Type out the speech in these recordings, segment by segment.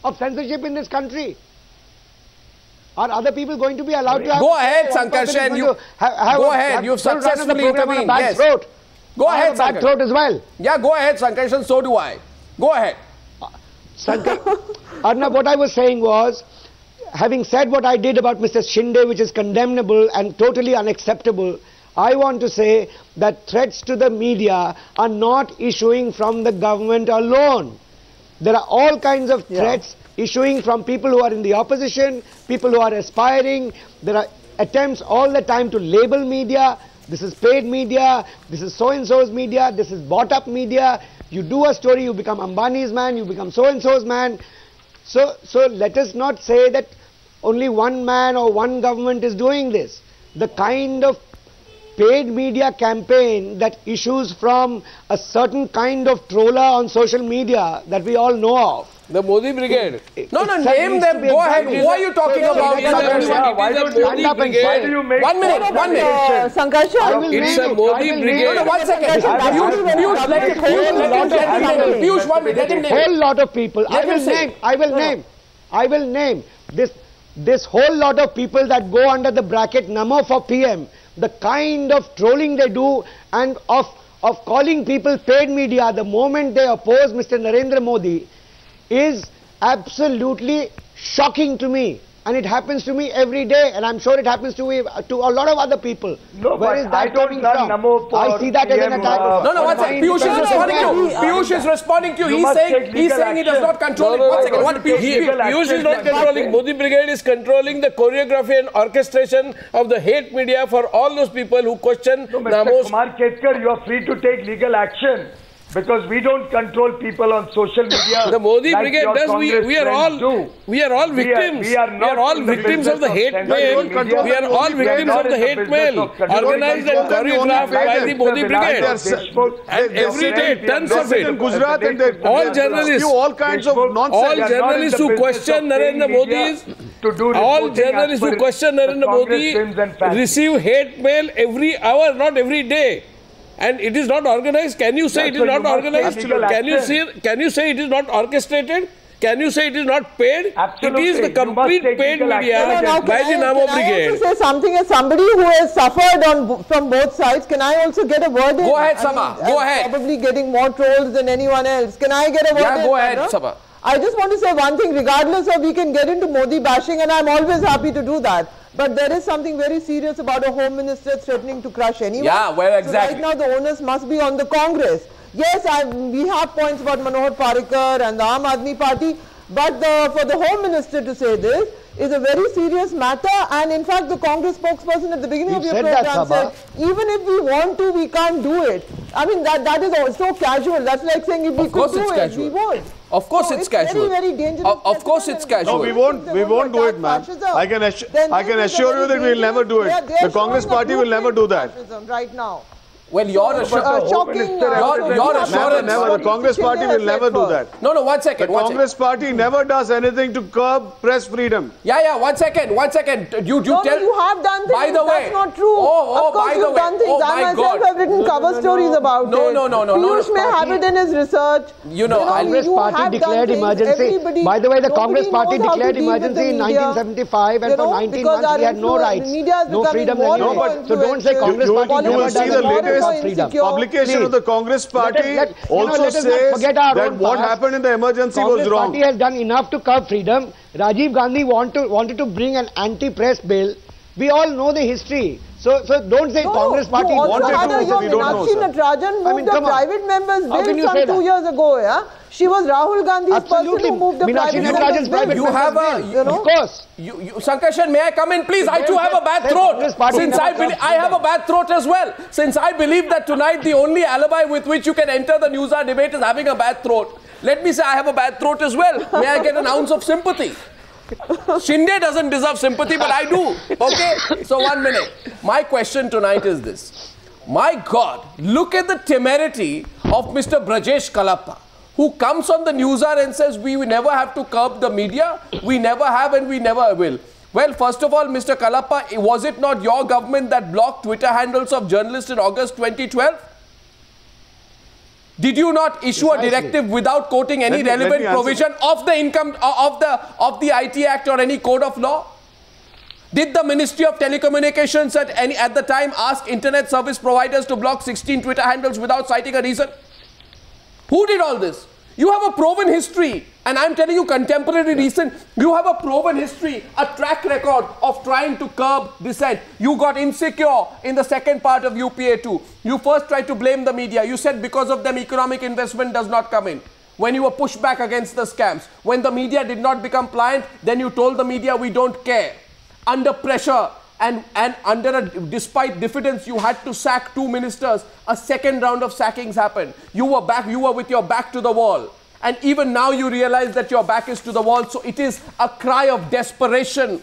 of censorship in this country? Are other people going to be allowed to have... Go ahead, Sankarshan. Go ahead. You've successfully intervened. Yes. Go ahead, Sankarshan. Bad throat as well. Yeah, go ahead, Sankarshan. So do I. Go ahead. Arnab, what I was saying was, having said what I did about Mr. Shinde, which is condemnable and totally unacceptable, I want to say that threats to the media are not issuing from the government alone. There are all kinds of threats issuing from people who are in the opposition, people who are aspiring. There are attempts all the time to label media. This is paid media, this is so-and-so's media, this is bought-up media. You do a story, you become Ambani's man, you become so-and-so's man. So let us not say that only one man or one government is doing this. The kind of paid media campaign that issues from a certain kind of troller on social media that we all know of. The Modi Brigade. No, name them. Go ahead. Who are you talking about? Why do you make... One minute. Sankarshan. It's a Modi Brigade. No, 1 second. Piyush, 1 minute. Let him name. Whole lot of people. I will name. This whole lot of people that go under the bracket Namo for PM. The kind of trolling they do and of calling people paid media the moment they oppose Mr. Narendra Modi is absolutely shocking to me, and it happens to me every day, and I'm sure it happens to a lot of other people. No, where is that coming from? I see that as an attack. No, 1 second. Piyush is responding to you. Piyush is responding to you. He's saying he does not control it. 1 second. Piyush is not controlling. Modi Brigade is controlling the choreography and orchestration of the hate media for all those people who question Mr. Kumar Ketkar, you are free to take legal action. Because we don't control people on social media. The Modi Brigade does. We are all victims. We are all victims of the hate mail. We are all victims of the hate mail organized and choreographed by the Modi Brigade. And every day, tons of it. All journalists, all kinds of nonsense. All journalists who question Narendra Modi, receive hate mail every hour, not every day. And it is not organized. Can you say it is not organized? Can you say it is not orchestrated? Can you say it is not paid? Absolutely. It is the complete paid media by the Namo Brigade. Can I also say something as somebody who has suffered from both sides? Can I also get a word in? Go ahead, Sabha. Go ahead. Probably getting more trolls than anyone else. Can I get a word in? Yeah, go ahead, Sabha. I just want to say one thing, regardless of we can get into Modi bashing, and I'm always happy to do that. But there is something very serious about a home minister threatening to crush anyone. Yeah, well, exactly. So right now the onus must be on the Congress. Yes, we have points about Manohar Parrikar and the Aam Aadmi Party, but for the home minister to say this is a very serious matter. And in fact, the Congress spokesperson at the beginning of your program said, even if we want to, we can't do it. I mean, that is so casual. That's like saying if we could do it, we won't. Of course, it's casual. Very, very dangerous. Of course, it's casual. No, we won't do it, ma'am. I can assure you that we will never do it. The Congress party will never do that. Right now. Well, your assurance. The Congress party will never do that. No, 1 second. The Congress party never does anything to curb press freedom. Yeah, 1 second. You tell. You have done things. By the way, that's not true. Of course, you've done things. I myself have written cover stories about it. No. Piyush may have it in his research. Congress party declared emergency. By the way, the Congress party declared emergency in 1975, and for 19 months we had no rights, no freedom anymore. So don't say Congress party never does. Publication of the Congress party also says that what happened in the emergency was wrong. Congress party has done enough to curb freedom. Rajiv Gandhi wanted to bring an anti-press bill. We all know the history. So don't say Congress party wanted to. We don't know. Natarajan moved a private member's bill some 2 years ago. Yeah, she was Rahul Gandhi's person who moved the private member's bill. You have of course. Sankarshan, may I come in, please? I too have a bad throat. Since I have a bad throat as well. Since I believe that tonight the only alibi with which you can enter the News Hour debate is having a bad throat. Let me say I have a bad throat as well. May I get an ounce of sympathy? Shinde doesn't deserve sympathy, but I do. Okay? So 1 minute. My question tonight is this. My God, look at the temerity of Mr. Brajesh Kalappa, who comes on the News Hour and says we will never have to curb the media. We never have and we never will. Well, first of all, Mr. Kalappa, was it not your government that blocked Twitter handles of journalists in August 2012? Did you not issue a directive without quoting any relevant provision of the income of the IT Act or any code of law? Did the Ministry of Telecommunications at the time ask internet service providers to block 16 Twitter handles without citing a reason? Who did all this? You have a proven history, and I'm telling you, contemporary recent, you have a proven history, a track record of trying to curb dissent. You got insecure in the second part of UPA 2. You first tried to blame the media. You said because of them economic investment does not come in. When you were pushed back against the scams, when the media did not become pliant, then you told the media we don't care. Under pressure and despite diffidence, you had to sack 2 ministers. A second round of sackings happened. You were with your back to the wall. And even now you realize that your back is to the wall. So it is a cry of desperation,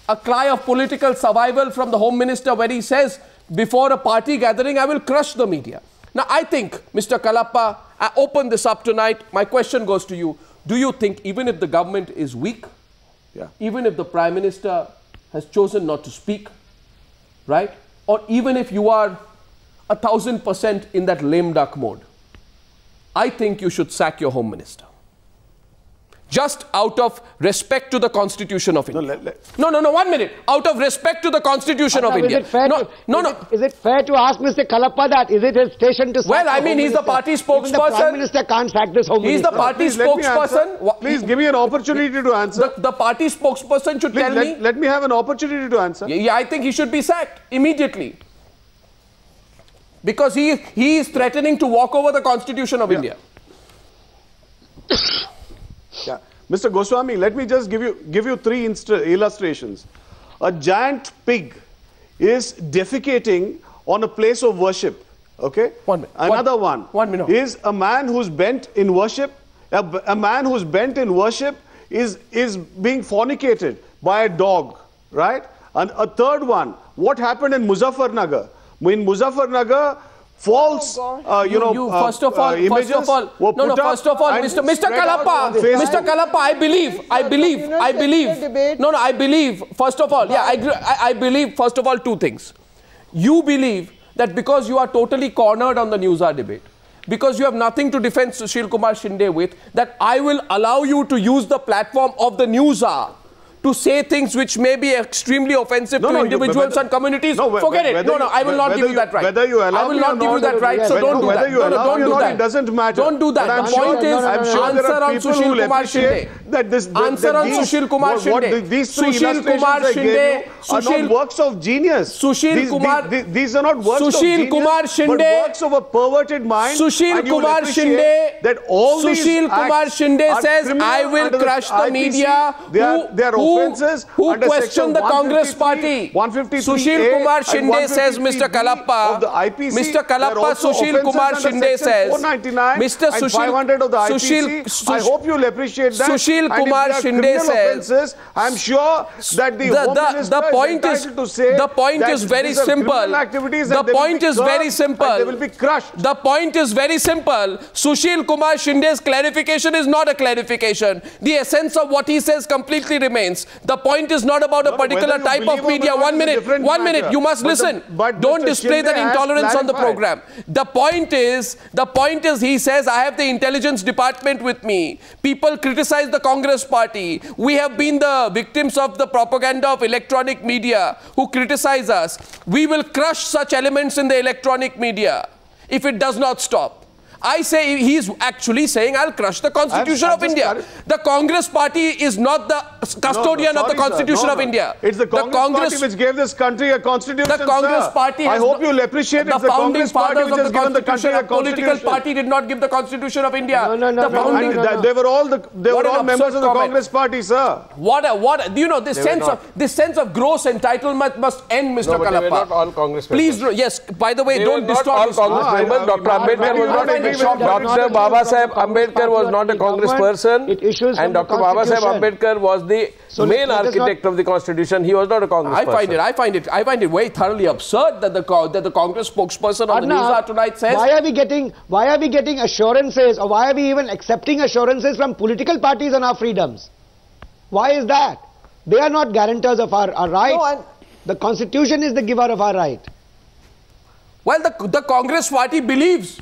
a cry of political survival from the Home Minister, where he says, before a party gathering, I will crush the media. Now, I think, Mr. Kalappa, I open this up tonight. My question goes to you. Do you think even if the government is weak, even if the Prime Minister has chosen not to speak, right? Or even if you are 1000% in that lame duck mode, I think you should sack your Home Minister. Just out of respect to the Constitution of India. No, 1 minute. Out of respect to the Constitution of India. Is it fair to ask Mr. Kalappa that? Is it his station to sack? Well, I mean, he's the party spokesperson. Even the Prime Minister can't sack this Home Minister. He's the party spokesperson. Please give me an opportunity to answer. The party spokesperson should tell me. Let me have an opportunity to answer. Yeah, I think he should be sacked immediately. Because he is threatening to walk over the Constitution of India. Yeah. Mr. Goswami, let me just give you 3 illustrations. A giant pig is defecating on a place of worship. Okay? 1 minute. Another one 1 minute. is a man who's bent in worship. A man who's bent in worship is being fornicated by a dog, right? And a third one, what happened in Muzaffarnagar? In Muzaffarnagar, false, first of all, Mr. Kalappa, I believe, first of all, I believe, first of all, 2 things. You believe that because you are totally cornered on the News Hour debate, because you have nothing to defend Sushil Kumar Shinde with, that I will allow you to use the platform of the News Hour to say things which may be extremely offensive to individuals and communities. Forget it. I will not give you that right. I will not give you that right, so don't do that. Don't do that. It doesn't matter. Don't do that. The point is, answer on Sushil Kumar Shinde. Answer on Sushil Kumar Shinde. These 3 illustrations are not works of genius. These are not works of genius, but works of a perverted mind. Sushil Kumar Shinde says, I will crush the media. Who questioned the Congress party? Sushil Kumar Shinde says, Mr. Kalappa, Sushil Kumar Shinde says, Mr. Sushil, I hope you'll appreciate that. Sushil Kumar Shinde says, I'm sure that the point is very simple. The point is very simple. They will be crushed. The point is very simple. Sushil Kumar Shinde's clarification is not a clarification. The essence of what he says completely remains. The point is not about a particular type of media. 1 minute. You must listen. Don't display that intolerance on the program. The point is, he says, I have the intelligence department with me. People criticize the Congress party. We have been the victims of the propaganda of electronic media who criticize us. We will crush such elements in the electronic media if it does not stop. I say he's actually saying I'll crush the Constitution of India. The Congress party is not the custodian of the Constitution of India. It's the Congress party which gave this country a constitution. The Congress party. I hope you'll appreciate it. The founding fathers of the Constitution, a political party did not give the Constitution of India. They were all members of the Congress party, sir. This sense of gross entitlement must end, Mr. Kalappa. Not all Congress members. Please, yes. By the way, don't distort. All Congress members. Dr. Ambedkar was not. Dr. Baba Saheb Ambedkar was not a Congress person, and Dr. Baba Saheb Ambedkar was the main architect of the Constitution. He was not a Congress person. I find it very thoroughly absurd that the Congress spokesperson on the News Hour tonight says. Why are we getting assurances, or why are we even accepting assurances from political parties on our freedoms? Why is that? They are not guarantors of our rights. No, the Constitution is the giver of our right. Well, the Congress party believes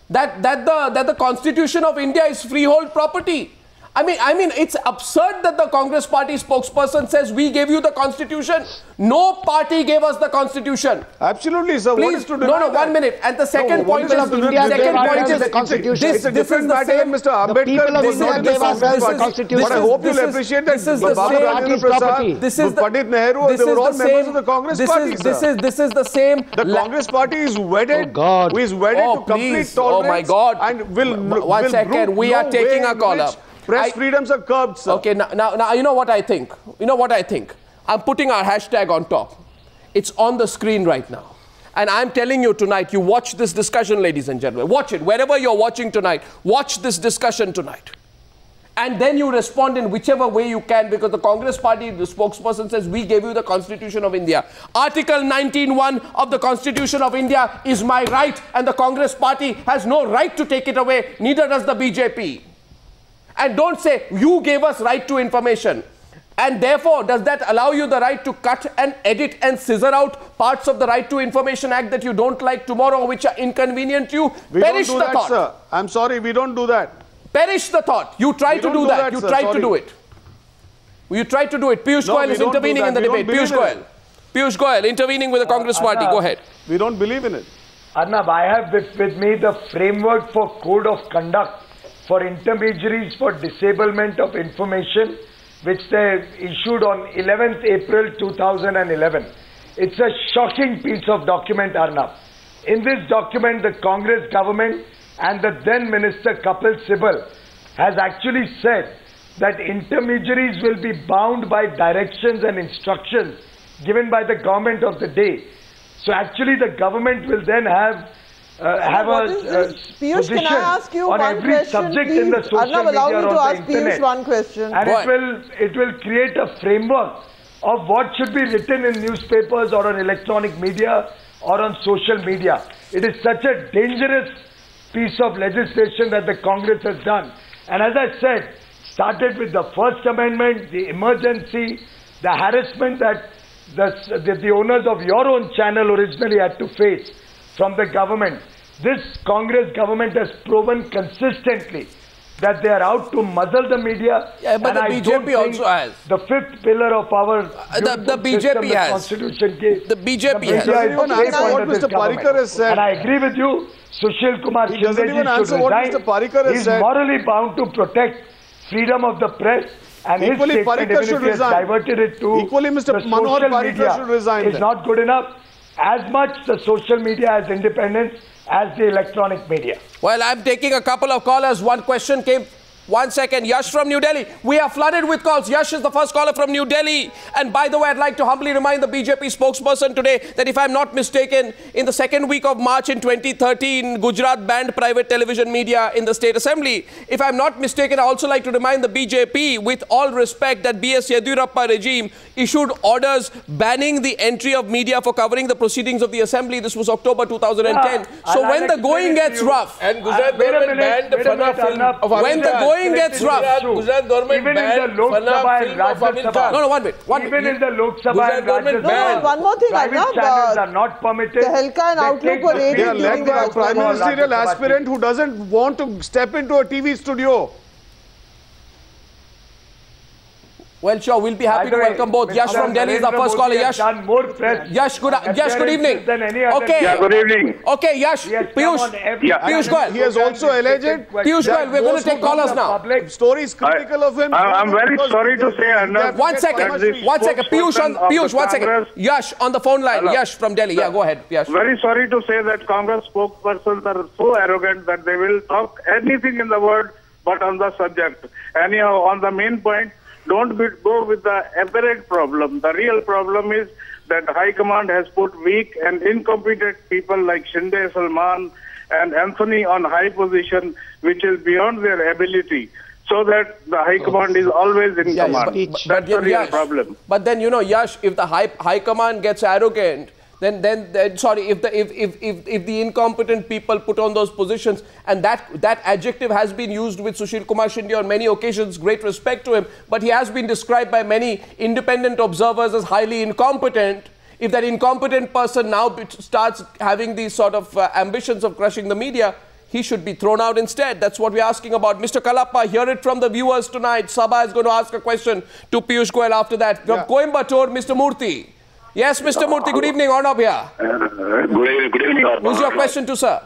that the Constitution of India is freehold property. I mean, it's absurd that the Congress party spokesperson says we gave you the Constitution. No party gave us the Constitution. Absolutely, sir. Please, what is to deny no, 1 minute. And the second point is the Constitution. It's a different matter than Mr. Ambedkar. People of India gave us the Constitution. But I hope you'll appreciate that this is the Baba Rajendra Prasad, Pandit Nehru, they were all members of the Congress party, sir. This is the same. The Congress party is wedded. Who is wedded to complete tolerance. Oh my God! And will 1 second. We are taking a call up. Press freedoms are curbed, sir. Okay, now you know what I think. You know what I think. I'm putting our hashtag on top. It's on the screen right now. And I'm telling you tonight, you watch this discussion, ladies and gentlemen. Watch it. Wherever you're watching tonight, watch this discussion tonight. And then you respond in whichever way you can, because the Congress party, the spokesperson says, we gave you the Constitution of India. Article 19(1) of the Constitution of India is my right, and the Congress party has no right to take it away. Neither does the BJP. And don't say, you gave us right to information. And therefore, does that allow you the right to cut and edit and scissor out parts of the Right to Information Act that you don't like tomorrow, which are inconvenient to you? Perish the thought. Sir. I'm sorry, we don't do that. Perish the thought. You try to do that. You tried to do it. You tried to do it. Piyush Goyal is intervening in the debate. Piyush Goyal. Piyush Goyal intervening with the Congress party. Go ahead. We don't believe in it. Arnab, I have with me the framework for code of conduct for intermediaries for disablement of information, which they issued on 11th April 2011. It's a shocking piece of document, Arnab. In this document, the Congress government and the then Minister Kapil Sibal has actually said that intermediaries will be bound by directions and instructions given by the government of the day. So actually the government will then have Piyush, position can I ask you on one every question, subject please? in the social Arnab, allow media me or to on ask the internet. Piyush one question. And it will create a framework of what should be written in newspapers or on electronic media or on social media. It is such a dangerous piece of legislation that the Congress has done. And as I said, started with the First Amendment, the emergency, the harassment that the owners of your own channel originally had to face from the government. This Congress government has proven consistently that they are out to muzzle the media. Yeah, but and the BJP also has. The fifth pillar of our the BJP has. Constitution case. The BJP has. Doesn't even answer what Mr. Parikar has said. And I agree with you. Sushil Kumar Shinde doesn't even answer what Mr. Parikar has said. He's morally bound to protect freedom of the press. And equally, his statement, Parikar should resign. Diverted it to equally, Mr. Manohar Parikar should resign. It's not good enough. As much the social media has independence as the electronic media. Well, I'm taking a couple of callers. One question came. 1 second. Yash from New Delhi. We are flooded with calls. Yash is the first caller from New Delhi. And by the way, I'd like to humbly remind the BJP spokesperson today that if I'm not mistaken, in the second week of March in 2013, Gujarat banned private television media in the State Assembly. If I'm not mistaken, I also like to remind the BJP, with all respect, that B.S. Yediyurappa regime issued orders banning the entry of media for covering the proceedings of the Assembly. This was October 2010. So when the going gets rough, and Gujarat government banned the Fana film of when the going gets rough, Gujarat government banned Fana film of Amin Khan. No, 1 minute. Even in the Lok Sabha and Rajya Sabha, one more thing, private channels are not permitted. Tehelka and Outlook were raided during the a prime ministerial aspirant who doesn't want to step into a TV studio. Well, sure, we'll be happy to welcome both. Yash from Delhi is the first caller. Yash, Yash, good evening. Okay. Yeah, good evening. Okay, Yash, Piyush, Piyush Goyal. He has also alleged. Piyush Goyal, we're going to take callers now. Stories critical of him. I'm very sorry to say, Arnab. 1 second. Piyush, 1 second. Yash on the phone line. Yash from Delhi. Yeah, go ahead. Yash. Very sorry to say that Congress spokespersons are so arrogant that they will talk anything in the world but on the subject. Anyhow, on the main point, don't go with the apparent problem. The real problem is that High Command has put weak and incompetent people like Shinde, Salman and Anthony on high position, which is beyond their ability, so that the High Command is always in command. That's the real problem. But then, you know, Yash, if the High Command gets arrogant, then sorry, if the incompetent people put on those positions, and that adjective has been used with Sushil Kumar Shinde on many occasions, great respect to him, but he has been described by many independent observers as highly incompetent. If that incompetent person now starts having these sort of ambitions of crushing the media, he should be thrown out instead. That's what we're asking about. Mr. Kalappa, hear it from the viewers tonight. Sabha is going to ask a question to Piyush Goyal after that. From Coimbatore, Mr. Murthy. Yes, Mr. Murthy, good evening. On up here. Good evening. Who's your question to, sir?